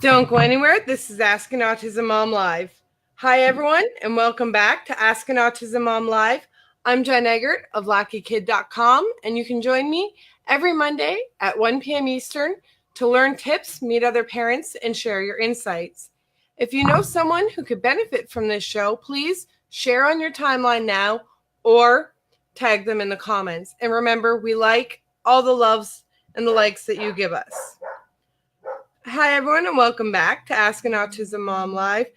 Don't go anywhere. This is Ask an Autism Mom Live. Hi, everyone, and welcome back to Ask an Autism Mom Live. I'm Jen Eggert of LakiKid.com, and you can join me every Monday at 1 p.m. Eastern to learn tips, meet other parents, and share your insights. If you know someone who could benefit from this show, please share on your timeline now or tag them in the comments. And remember, we like all the loves and the likes that you give us. Hi, everyone, and welcome back to Ask an Autism Mom Live.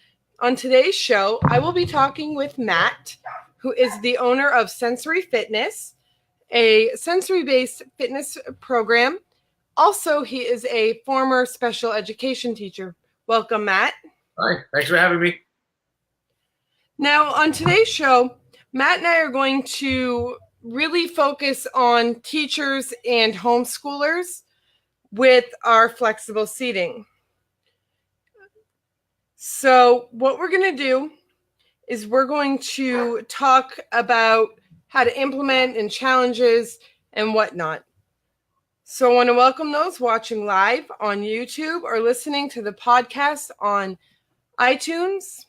On today's show, I will be talking with Matt, who is the owner of Sensory Fitness, a sensory-based fitness program. Also, he is a former special education teacher. Welcome, Matt. Hi, thanks for having me. Now, on today's show, Matt and I are going to really focus on teachers and homeschoolers with our flexible seating. So what we're going to do is we're going to talk about how to implement and challenges and whatnot. So I want to welcome those watching live on YouTube or listening to the podcast on iTunes.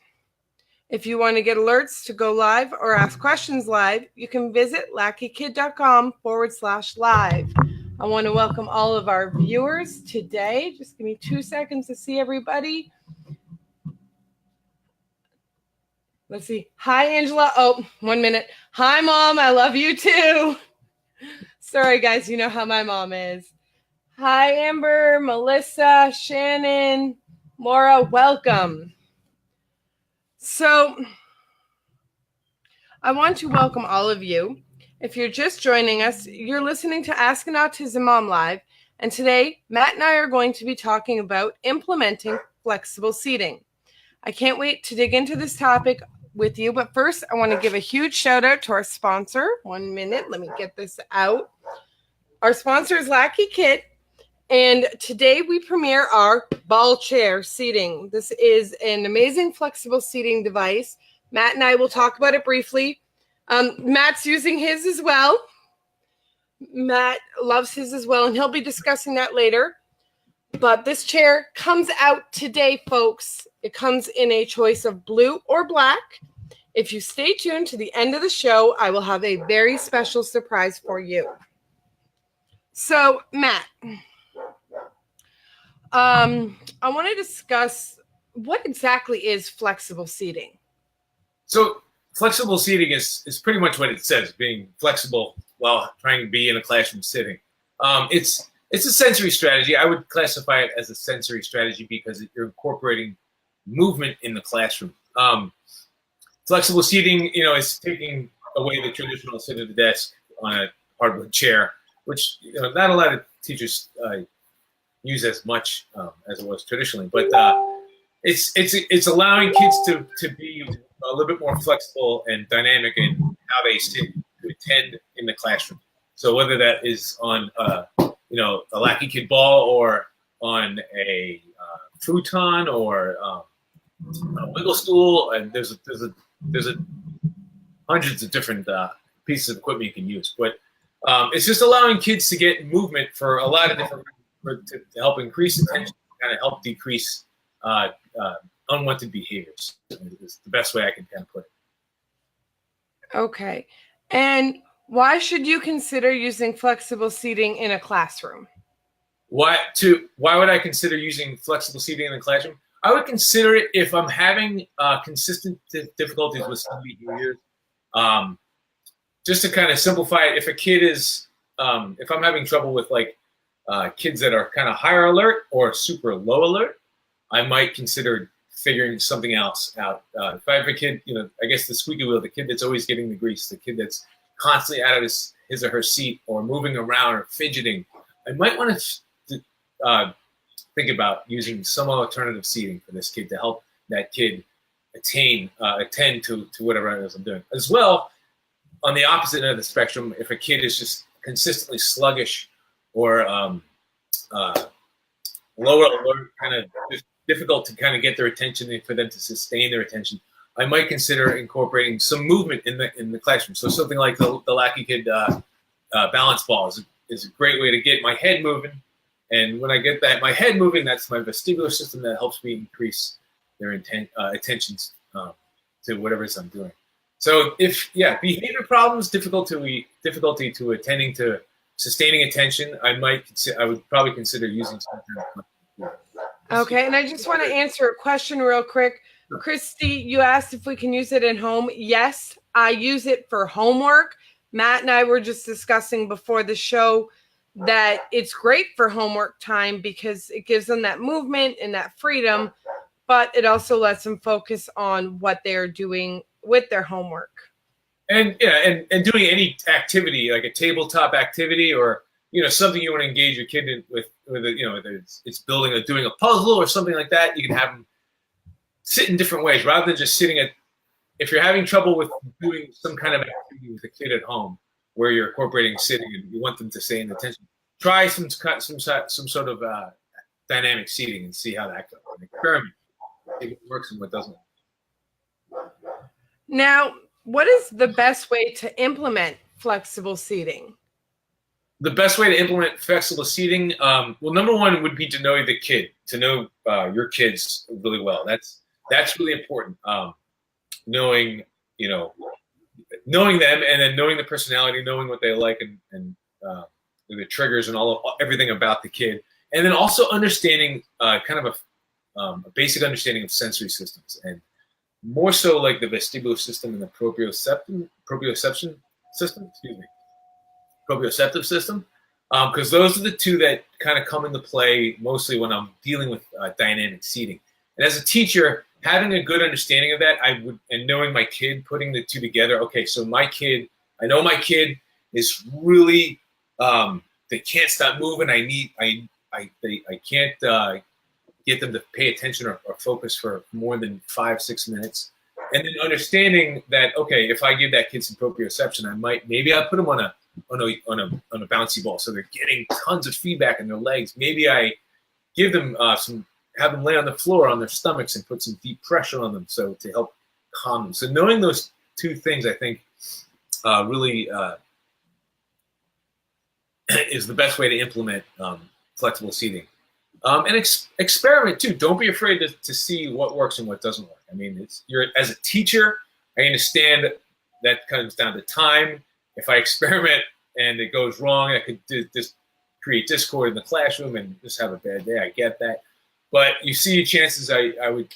If you want to get alerts to go live or ask questions live, you can visit LakiKid.com/live. I want to welcome all of our viewers today. Just give me 2 seconds to see everybody. Let's see. Hi, Angela. Oh, 1 minute. Hi, Mom. I love you too. Sorry, guys. You know how my mom is. Hi, Amber, Melissa, Shannon, Laura. Welcome. So I want to welcome all of you. If you're just joining us, you're listening to Ask an Autism Mom Live. And today, Matt and I are going to be talking about implementing flexible seating. I can't wait to dig into this topic with you. But first, I want to give a huge shout out to our sponsor. 1 minute. Let me get this out. Our sponsor is LakiKid. And today we premiere our ball chair seating. This is an amazing flexible seating device. Matt and I will talk about it briefly. Matt's using his as well. Matt loves his as well, and he'll be discussing that later. But this chair comes out today, folks. It comes in a choice of blue or black. If you stay tuned to the end of the show, I will have a very special surprise for you. So, Matt, I want to discuss what exactly is flexible seating. So flexible seating is pretty much what it says, being flexible while trying to be in a classroom sitting. It's a sensory strategy. I would classify it as a sensory strategy because you're incorporating movement in the classroom. Flexible seating, is taking away the traditional sit at the desk on a hardwood chair, which not a lot of teachers use as much as it was traditionally. But it's allowing kids to be a little bit more flexible and dynamic in how they sit to attend in the classroom. So whether that is on a LakiKid ball or on a futon or a wiggle stool, and there's hundreds of different pieces of equipment you can use. But it's just allowing kids to get movement for a lot of different to help increase attention, kind of help decrease unwanted behaviors. Is the best way I can kind of put it. Okay. And why should you consider using flexible seating in a classroom? Why would I consider using flexible seating in the classroom? I would consider it if I'm having consistent difficulties with some behaviors. Just to kind of simplify it, if a kid is, if I'm having trouble with kids that are kind of higher alert or super low alert, I might consider figuring something else out. If I have a kid, I guess the squeaky wheel, the kid that's always getting the grease, the kid that's constantly out of his or her seat or moving around or fidgeting, I might want to think about using some alternative seating for this kid to help that kid attend to whatever it is I'm doing. As well, on the opposite end of the spectrum, if a kid is just consistently sluggish or lower alert, kind of just difficult to kind of get their attention and for them to sustain their attention, I might consider incorporating some movement in the classroom. So something like the LakiKid balance ball is a great way to get my head moving And when I get that, my head moving, that's my vestibular system that helps me increase their attention to whatever it is I'm doing. So behavior problems, difficulty to attending to sustaining attention, I would probably consider using something. Okay, and I just want to answer a question real quick. Christy, you asked if we can use it at home. Yes, I use it for homework. Matt and I were just discussing before the show that it's great for homework time because it gives them that movement and that freedom, but it also lets them focus on what they're doing with their homework. And doing any activity, like a tabletop activity or something you want to engage your kid in with whether it's building or doing a puzzle or something like that, you can have them sit in different ways rather than just sitting at. If you're having trouble with doing some kind of activity with a kid at home where you're incorporating sitting and you want them to stay in attention, try some sort of dynamic seating and see how that goes. Experiment, see what works and what doesn't. Now, what is the best way to implement flexible seating? The best way to implement flexible seating, well, number one would be to know the kid, to know your kids really well. That's really important. Knowing them, and then knowing the personality, knowing what they like, and the triggers and everything about the kid, and then also understanding kind of a basic understanding of sensory systems, and more so like the vestibular system and the proprioceptive system, because those are the two that kind of come into play mostly when I'm dealing with dynamic seating. And as a teacher, having a good understanding of that, and knowing my kid, putting the two together. Okay, so I know my kid is really, they can't stop moving. I can't get them to pay attention or focus for more than 5-6 minutes. And then understanding that, okay, if I give that kid some proprioception, maybe I put them on a bouncy ball, so they're getting tons of feedback in their legs. Maybe I give them have them lay on the floor on their stomachs and put some deep pressure on them, so to help calm them. So knowing those two things, I think, really is the best way to implement flexible seating. And experiment too. Don't be afraid to see what works and what doesn't work. I mean, as a teacher, I understand that comes down to time. If I experiment and it goes wrong, I could just create discord in the classroom and just have a bad day. I get that. But you see your chances, I would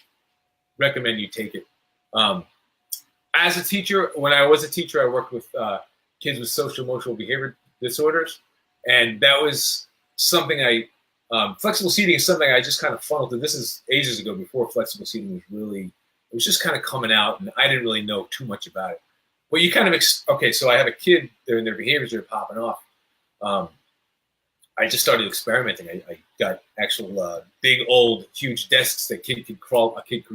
recommend you take it. As a teacher, when I was a teacher, I worked with kids with social emotional behavior disorders. And that was something flexible seating is something I just kind of funneled through. This is ages ago, before flexible seating it was just kind of coming out, and I didn't really know too much about it. Well, you kind of, okay, so I have a kid, their behaviors are popping off. I just started experimenting. I got actual big, old, huge desks that a kid could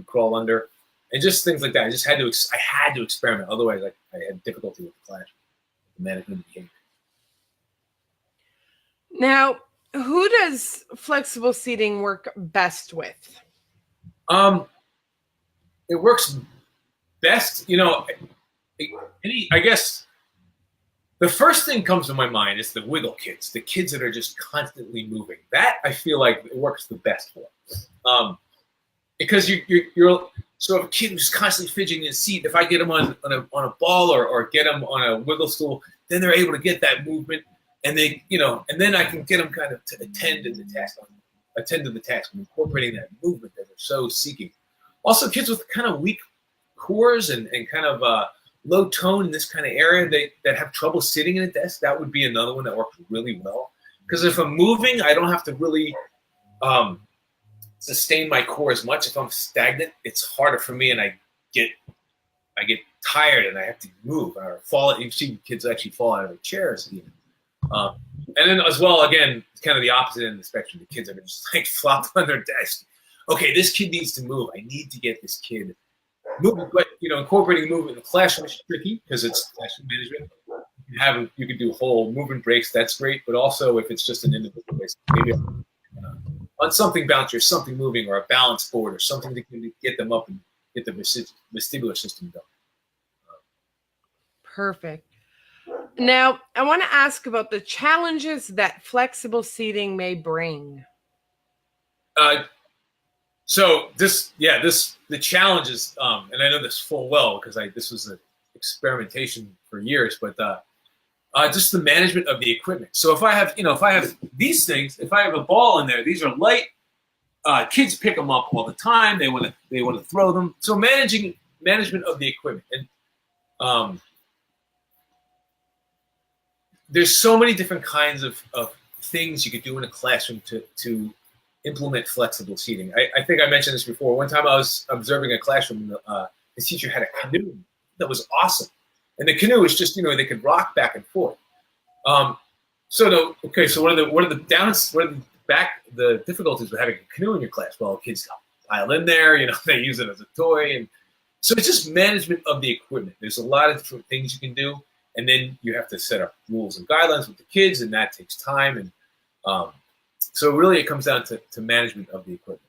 crawl under, and just things like that. I had to experiment. Otherwise, I had difficulty with the classroom, the management behavior. Now, who does flexible seating work best with? It works best, I guess the first thing comes to my mind is the wiggle kids, the kids that are just constantly moving. That I feel like it works the best for. Because you're so if a kid who's constantly fidgeting in his seat, if I get them on a ball or get them on a wiggle stool, then they're able to get that movement. And and then I can get them kind of to attend to the task, and incorporating that movement that they're so seeking. Also, kids with kind of weak cores and kind of low tone in this kind of area that have trouble sitting at a desk, that would be another one that works really well. Because if I'm moving, I don't have to really sustain my core as much. If I'm stagnant, it's harder for me, and I get tired and I have to move or fall. You see kids actually fall out of their chairs even. And then as well, again, it's kind of the opposite end of the spectrum. The kids are just like flopped on their desk. Okay, this kid needs to move. I need to get this kid moving. But incorporating movement in the classroom is tricky because it's classroom management. You can do whole movement breaks. That's great. But also, if it's just an individual base, maybe on something bouncy or something moving or a balance board or something to get them up and get the vestibular system going. Perfect. Now, I want to ask about the challenges that flexible seating may bring. So the challenges, and I know this full well because this was an experimentation for years, but just the management of the equipment. So if I have these things, if I have a ball in there, these are light. Kids pick them up all the time. They want to throw them. So management of the equipment, and there's so many different kinds of things you could do in a classroom to implement flexible seating. I think I mentioned this before. One time I was observing a classroom. The teacher had a canoe that was awesome, and the canoe was just they could rock back and forth. So what are the difficulties with having a canoe in your class? Well, kids pile in there, they use it as a toy, and so it's just management of the equipment. There's a lot of different things you can do, and then you have to set up rules and guidelines with the kids, and that takes time. And so really, it comes down to management of the equipment.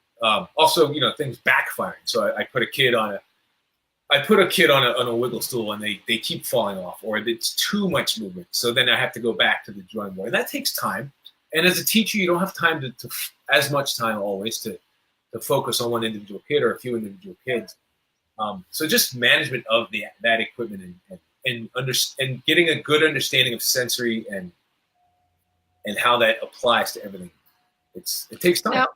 Also, things backfiring. So I put a kid on a wiggle stool, and they keep falling off, or it's too much movement. So then I have to go back to the drawing board, and that takes time. And as a teacher, you don't have time to as much time always to focus on one individual kid or a few individual kids. So just management of that equipment and getting a good understanding of sensory and how that applies to everything. It takes time. Now,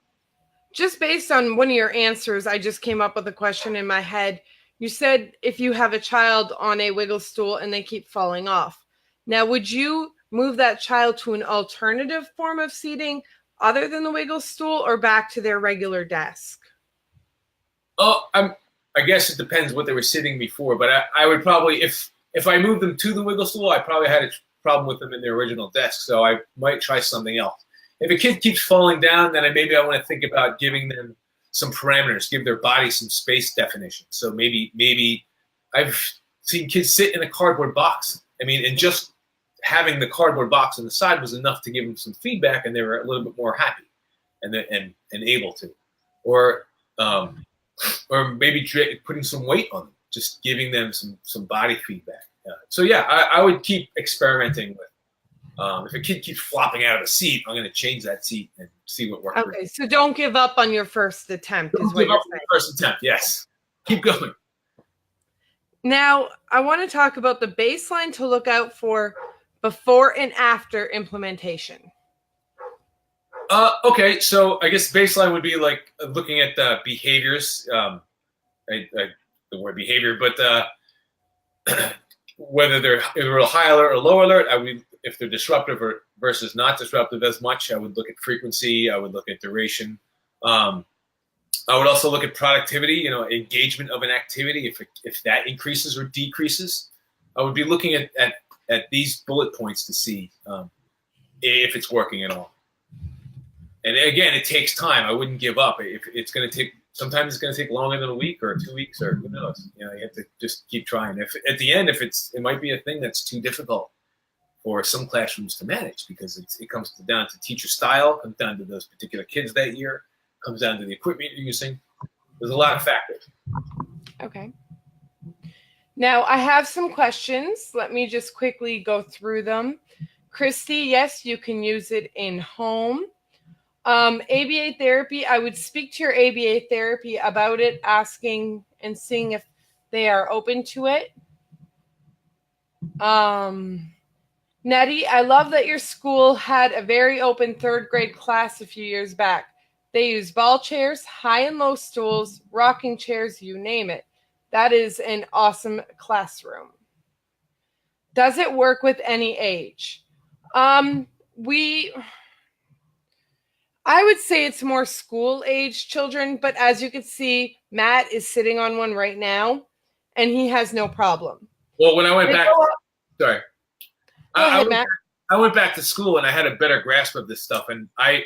just based on one of your answers, I just came up with a question in my head. You said if you have a child on a wiggle stool and they keep falling off. Now, would you move that child to an alternative form of seating other than the wiggle stool or back to their regular desk? Oh, I guess it depends what they were sitting before, but I would probably, if I moved them to the wiggle stool, I probably had a problem with them in their original desk, so I might try something else. If a kid keeps falling down, then maybe I want to think about giving them some parameters, give their body some space definition. So maybe I've seen kids sit in a cardboard box. And just having the cardboard box on the side was enough to give them some feedback, and they were a little bit more happy and able to. Or maybe putting some weight on them, just giving them some body feedback. So I would keep experimenting with. If a kid keeps flopping out of a seat, I'm going to change that seat and see what works. Okay, so don't give up on your first attempt. Don't give up on your first attempt. Yes, keep going. Now, I want to talk about the baseline to look out for before and after implementation. Okay, so I guess baseline would be like looking at the behaviors. The word behavior, but whether they're a high alert or low alert, if they're disruptive versus not disruptive as much, I would look at frequency. I would look at duration. I would also look at productivity, engagement of an activity, if that increases or decreases. I would be looking at these bullet points to see if it's working at all. And again, it takes time. I wouldn't give up. Sometimes it's going to take longer than a week or 2 weeks, or who knows. You have to just keep trying. If at the end, it might be a thing that's too difficult for some classrooms to manage, because it comes down to teacher style, comes down to those particular kids that year, comes down to the equipment you're using. There's a lot of factors. Okay. Now, I have some questions. Let me just quickly go through them. Christy, yes, you can use it in home. ABA therapy, I would speak to your ABA therapy about it, asking and seeing if they are open to it. Nettie, I love that your school had a very open third grade class a few years back. They use ball chairs, high and low stools, rocking chairs, you name it. That is an awesome classroom. Does it work with any age? I would say it's more school age children, but as you can see, Matt is sitting on one right now, and he has no problem. Well, when I went back, sorry. Matt. I went back to school and I had a better grasp of this stuff, and I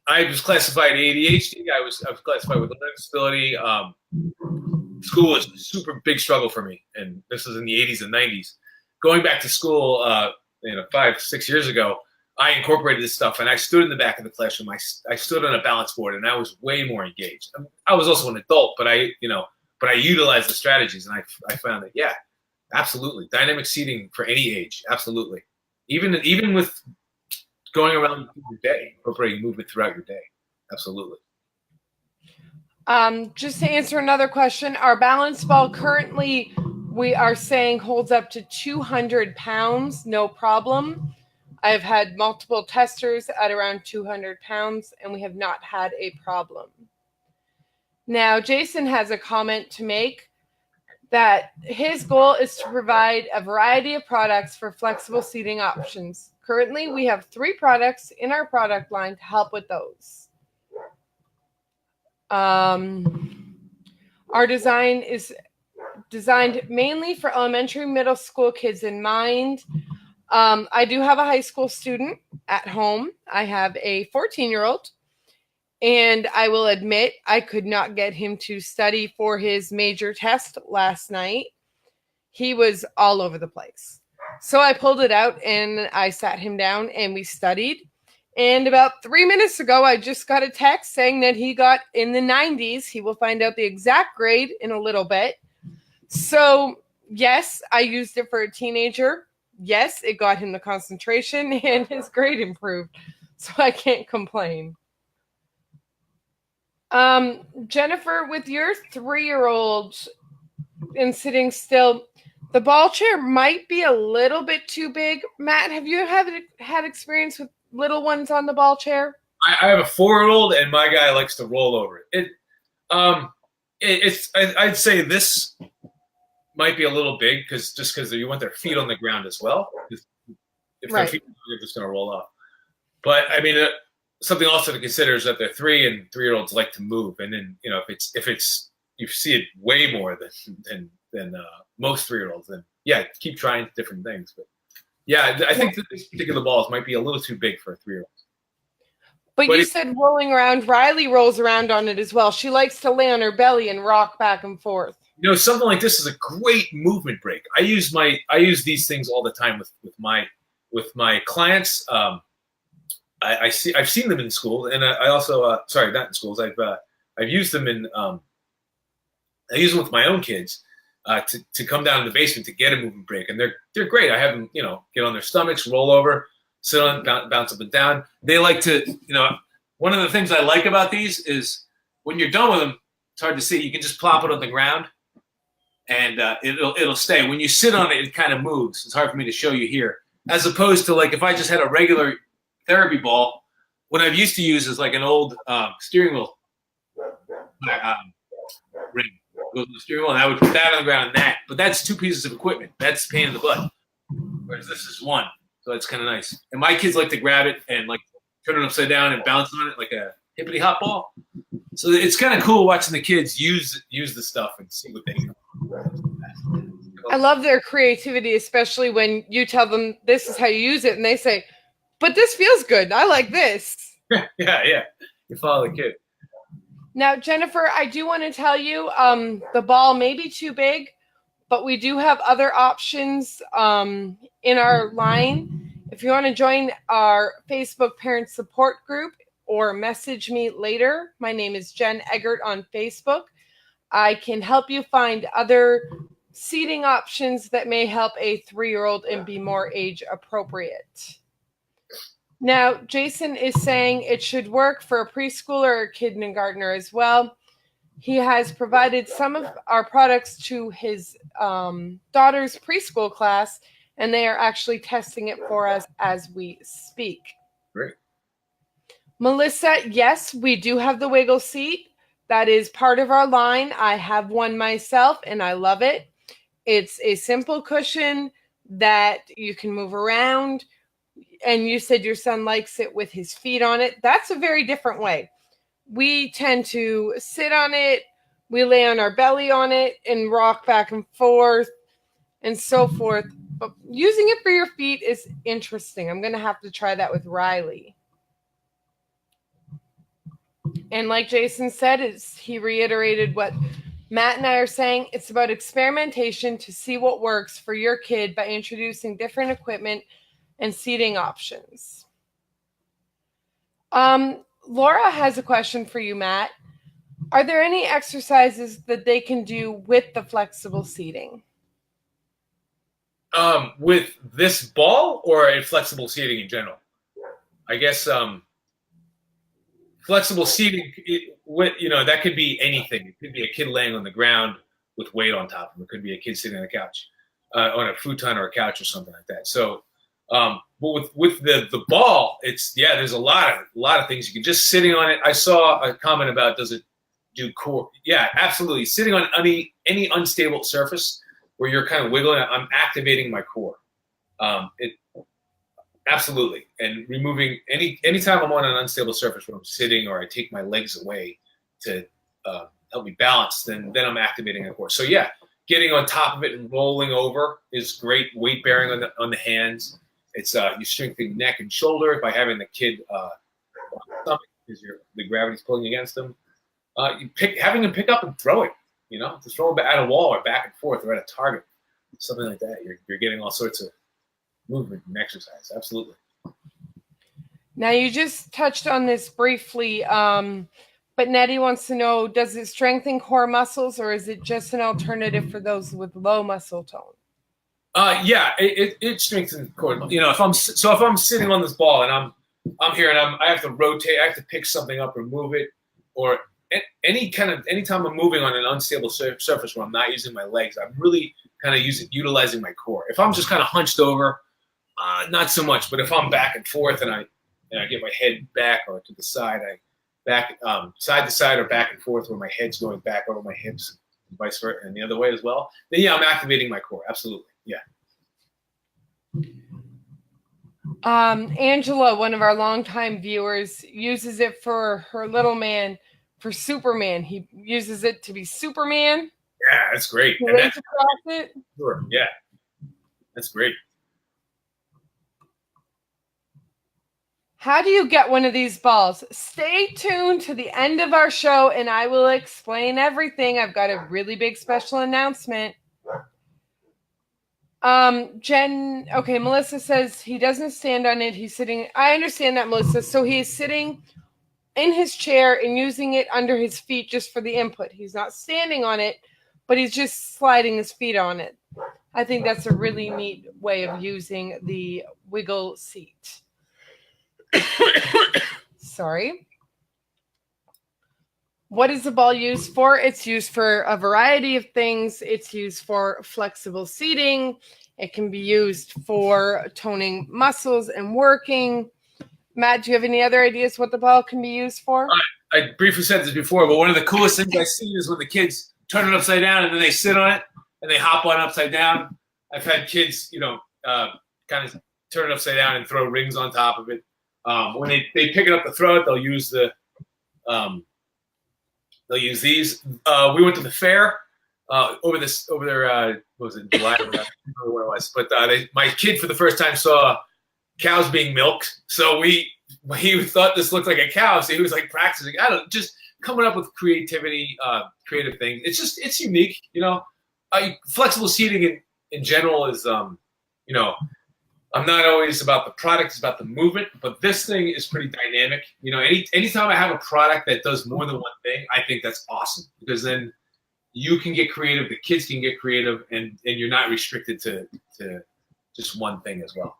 was classified ADHD. I was classified with a learning disability. School was a super big struggle for me, and this was in the 80s and 90s. Going back to school, 5-6 years ago, I incorporated this stuff, and I stood in the back of the classroom. I stood on a balance board, and I was way more engaged. I was also an adult, but I utilized the strategies, and I found that Absolutely. Dynamic seating for any age. Absolutely. Even with going around your day, incorporating movement throughout your day. Absolutely. Just to answer another question, our balance ball currently, we are saying holds up to 200 pounds, no problem. I've had multiple testers at around 200 pounds, and we have not had a problem. Now, Jason has a comment to make that his goal is to provide a variety of products for flexible seating options. Currently, we have 3 products in our product line to help with those. Our design is designed mainly for elementary, middle school kids in mind. I do have a high school student at home. I have a 14-year-old, and I will admit I could not get him to study for his major test last night. He was all over the place. So I pulled it out and I sat him down and we studied. And about 3 minutes ago, I just got a text saying that he got in the 90s. He will find out the exact grade in a little bit. So, yes, I used it for a teenager. Yes, it got him the concentration and his grade improved. So I can't complain. Jennifer, with your 3-year-old and sitting still, the ball chair might be a little bit too big. Matt, have you had experience with little ones on the ball chair? I have a 4-year-old, and my guy likes to roll over it. I'd say this might be a little big because you want their feet on the ground as well. If their feet, they're just going to roll off. But I mean, something also to consider is that they're 3 and 3-year-olds like to move, and then if it's you see it way more than most 3-year-olds, then yeah, keep trying different things. But yeah, I think that these particular balls might be a little too big for a 3-year-old. But you said rolling around. Riley rolls around on it as well. She likes to lay on her belly and rock back and forth. Something like this is a great movement break. I use these things all the time with my clients. I've seen them in school, and I also sorry, not in schools. I've used them I use them with my own kids to come down in the basement to get a movement break, and they're great. I have them get on their stomachs, roll over, sit on, bounce up and down. They like to one of the things I like about these is when you're done with them, it's hard to see. You can just plop it on the ground, and it'll stay. When you sit on it, it kind of moves. It's hard for me to show you here, as opposed to like if I just had a regular therapy ball. What I've used to use is like an old steering wheel ring. Goes to the steering wheel, and I would put that on the ground and that. But that's 2 pieces of equipment. That's a pain in the butt. Whereas this is 1. So it's kind of nice. And my kids like to grab it and like turn it upside down and bounce on it like a hippity hop ball. So it's kind of cool watching the kids use the stuff and see what they do. I love their creativity, especially when you tell them this is how you use it, and they say, "But this feels good. I like this." Yeah. You follow the kid. Now, Jennifer, I do want to tell you, the ball may be too big, but we do have other options in our line. If you want to join our Facebook parent support group or message me later, my name is Jen Eggert on Facebook. I can help you find other seating options that may help a 3-year-old and be more age appropriate. Now, Jason is saying it should work for a preschooler or kindergartner as well. He has provided some of our products to his daughter's preschool class, and they are actually testing it for us as we speak. Great. Melissa, yes, we do have the wiggle seat. That is part of our line. I have one myself, and I love it. It's a simple cushion that you can move around. And you said your son likes it with his feet on it. That's a very different way. We tend to sit on it, we lay on our belly on it and rock back and forth and so forth. But using it for your feet is interesting. I'm going to have to try that with Riley. And like Jason said, he reiterated what Matt and I are saying. It's about experimentation to see what works for your kid by introducing different equipment and seating options. Laura has a question for you, Matt. Are there any exercises that they can do with the flexible seating? With this ball or a flexible seating in general? I guess flexible seating, that could be anything. It could be a kid laying on the ground with weight on top of him. It could be a kid sitting on a couch, on a futon or a couch or something like that. So, but with the ball, there's a lot of things you can just sitting on it. I saw a comment about does it do core? Yeah, absolutely. Sitting on any unstable surface where you're kind of wiggling, I'm activating my core. Absolutely. And removing anytime I'm on an unstable surface where I'm sitting or I take my legs away to help me balance, then I'm activating a core. So yeah, getting on top of it and rolling over is great. Weight bearing on the hands. It's you strengthen neck and shoulder by having the kid on the stomach because the gravity's pulling against them. Having them pick up and throw it, just throw it at a wall or back and forth or at a target, something like that. You're getting all sorts of movement and exercise. Absolutely. Now you just touched on this briefly, but Nettie wants to know, does it strengthen core muscles or is it just an alternative for those with low muscle tone? Yeah, it strengthens core. If I'm sitting on this ball and I'm here and I have to rotate, I have to pick something up or move it, or anytime I'm moving on an unstable surface where I'm not using my legs, I'm really kind of utilizing my core. If I'm just kind of hunched over, not so much. But if I'm back and forth and I get my head back or to the side, side to side or back and forth where my head's going back over my hips, and vice versa, and the other way as well. Then yeah, I'm activating my core. Absolutely, yeah. Angela, one of our longtime viewers, uses it for her little man, for Superman. He uses it to be Superman. Yeah, that's great. And that's it. Sure, yeah, that's great. How do you get one of these balls? Stay tuned to the end of our show and I will explain everything. I've got a really big special announcement. Melissa says he doesn't stand on it. He's sitting. I understand that, Melissa. So he's sitting in his chair and using it under his feet just for the input. He's not standing on it, but he's just sliding his feet on it. I think that's a really neat way of using the wiggle seat. Sorry. What is the ball used for? It's used for a variety of things. It's used for flexible seating. It can be used for toning muscles and working. Matt, do you have any other ideas what the ball can be used for? I briefly said this before, but one of the coolest things I see is when the kids turn it upside down and then they sit on it and they hop on upside down. I've had kids, kind of turn it upside down and throw rings on top of it. When they pick it up to throw it, they'll use these. We went to the fair over there. What was it, July? I don't remember what it was, but my kid for the first time saw cows being milked. So he thought this looked like a cow, so he was like practicing. Just coming up with creative things. It's unique, Flexible seating in general is, I'm not always about the product, it's about the movement, but this thing is pretty dynamic. Anytime I have a product that does more than one thing, I think that's awesome because then you can get creative, the kids can get creative, and you're not restricted to just one thing as well.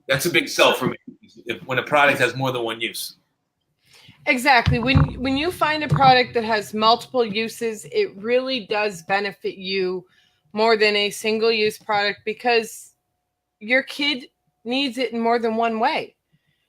That's a big sell for me when a product has more than one use. Exactly. When you find a product that has multiple uses, it really does benefit you more than a single-use product because your kid needs it in more than one way.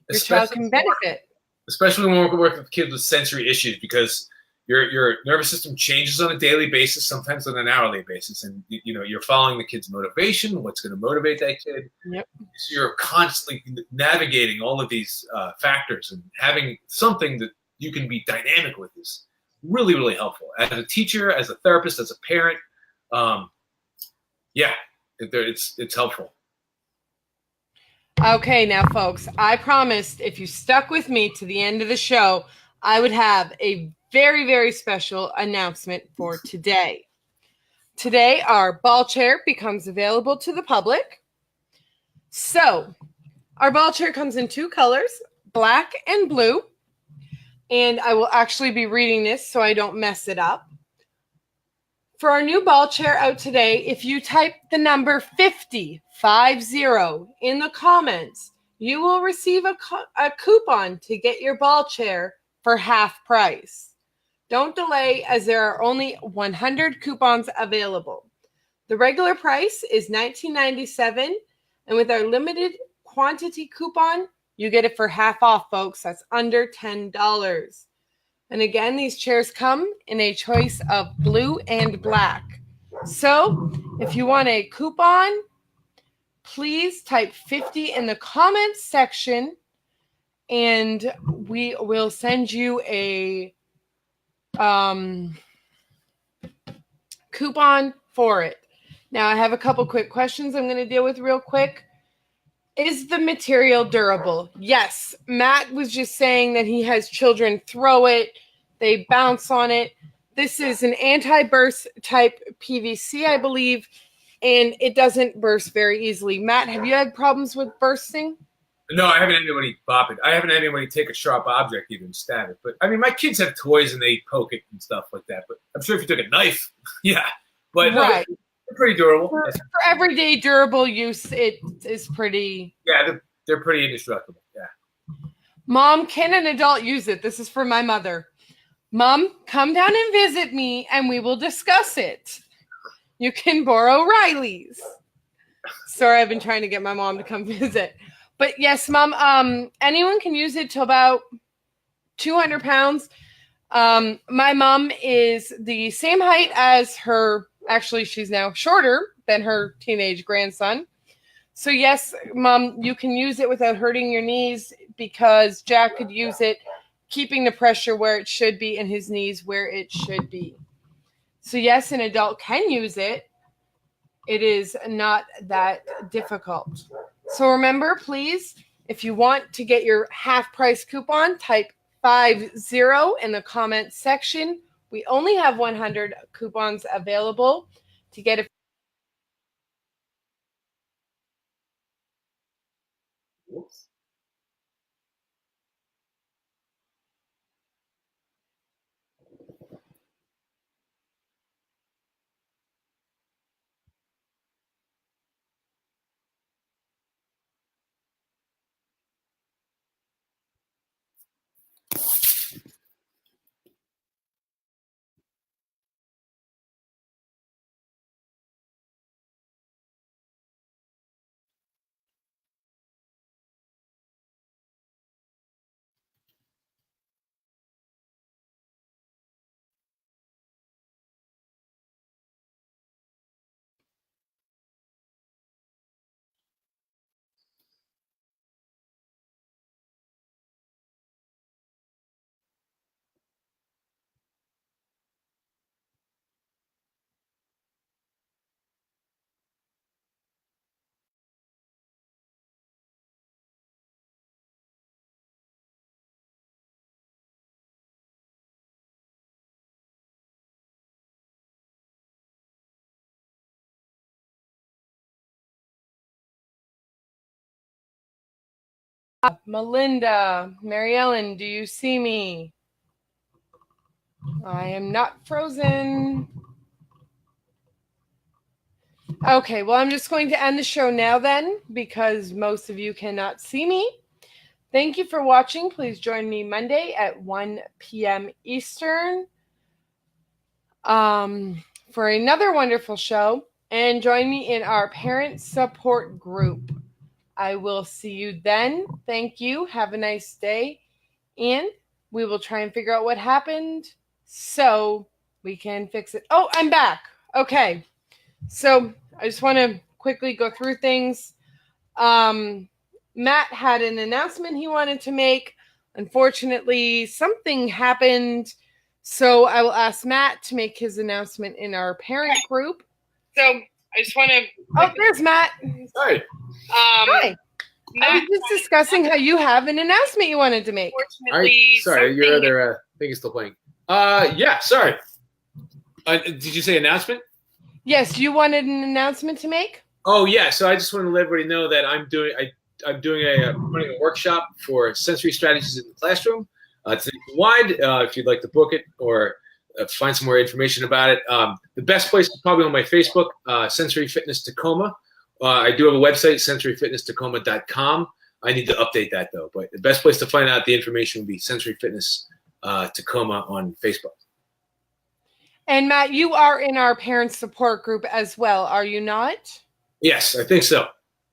Your child can benefit. Especially when we're working with kids with sensory issues because your nervous system changes on a daily basis, sometimes on an hourly basis. And, you're following the kid's motivation, what's going to motivate that kid. Yep. So you're constantly navigating all of these factors and having something that you can be dynamic with is really, really helpful. As a teacher, as a therapist, as a parent, it's helpful. Okay, now, folks, I promised if you stuck with me to the end of the show, I would have a very, very special announcement for today. Today, our ball chair becomes available to the public. So, our ball chair comes in two colors, black and blue. And I will actually be reading this so I don't mess it up. For our new ball chair out today, if you type the number 50 in the comments, you will receive a coupon to get your ball chair for half price. Don't delay, as there are only 100 coupons available. The regular price is $19.97, and with our limited quantity coupon, you get it for half off, folks. That's under $10. And again, these chairs come in a choice of blue and black. So if you want a coupon, please type 50 in the comments section, and we will send you a coupon for it. Now, I have a couple quick questions I'm going to deal with real quick. Is the material durable? Yes. Matt was just saying that he has children throw it, they bounce on it. This is an anti-burst type PVC, I believe, and it doesn't burst very easily. Matt, have you had problems with bursting? No, I haven't had anybody bop it. I haven't had anybody take a sharp object even and stab it. But I mean, my kids have toys and they poke it and stuff like that. But I'm sure if you took a knife, yeah. But right. No, they're pretty durable. For everyday durable use, it is pretty. Yeah, they're pretty indestructible. Yeah. Mom, can an adult use it? This is for my mother. Mom, come down and visit me and we will discuss it. You can borrow Riley's. Sorry, I've been trying to get my mom to come visit. But yes, Mom, anyone can use it till about 200 pounds. My mom is the same height as her. Actually, she's now shorter than her teenage grandson. So yes, Mom, you can use it without hurting your knees, because Jack could use it, keeping the pressure where it should be and his knees where it should be. So yes, an adult can use it. It is not that difficult. So remember, please, if you want to get your half price coupon, type 50 in the comments section. We only have 100 coupons available to get it. Whoops. Melinda, Mary Ellen, do you see me? I am not frozen. Okay, well, I'm just going to end the show now then, because most of you cannot see me. Thank you for watching. Please join me Monday at 1 p.m. Eastern for another wonderful show. And join me in our parent support group. I will see you then. Thank you. Have a nice day. And we will try and figure out what happened so we can fix it. Oh, I'm back. Okay. So I just want to quickly go through things. Matt had an announcement he wanted to make. Unfortunately, something happened. So I will ask Matt to make his announcement in our parent group. So I just want to. Oh, there's Matt. Hi. Hi. Matt, I was just discussing how you have an announcement you wanted to make. Sorry, your other thing is still playing. Yeah, sorry. Did you say announcement? Yes, you wanted an announcement to make? Oh yeah, so I just want to let everybody know that I'm doing running a workshop for sensory strategies in the classroom. It's nationwide. If you'd like to book it or find some more information about it. The best place is probably on my Facebook, Sensory Fitness Tacoma. I do have a website, sensoryfitnesstacoma.com. I need to update that though, but the best place to find out the information would be Sensory Fitness Tacoma on Facebook. And Matt, you are in our parent support group as well, are you not? Yes, I think so.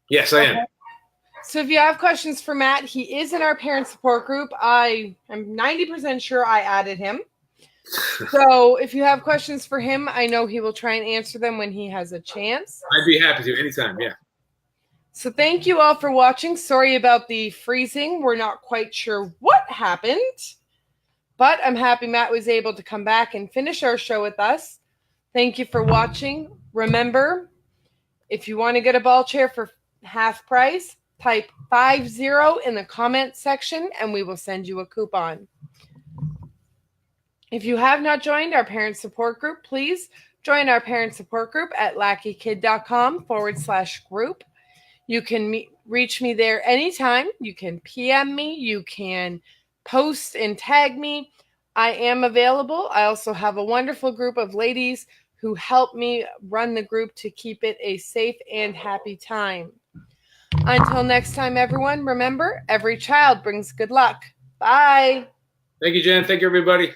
Yes, I am. So if you have questions for Matt, he is in our parent support group. I am 90% sure I added him. So if you have questions for him, I know he will try and answer them when he has a chance. I'd be happy to anytime, yeah. So thank you all for watching. Sorry about the freezing. We're not quite sure what happened. But I'm happy Matt was able to come back and finish our show with us. Thank you for watching. Remember, if you want to get a ball chair for half price, type 50 in the comment section and we will send you a coupon. If you have not joined our parent support group, please join our parent support group at LakiKid.com/group. You can reach me there anytime. You can PM me. You can post and tag me. I am available. I also have a wonderful group of ladies who help me run the group to keep it a safe and happy time. Until next time, everyone, remember, every child brings good luck. Bye. Thank you, Jen. Thank you, everybody.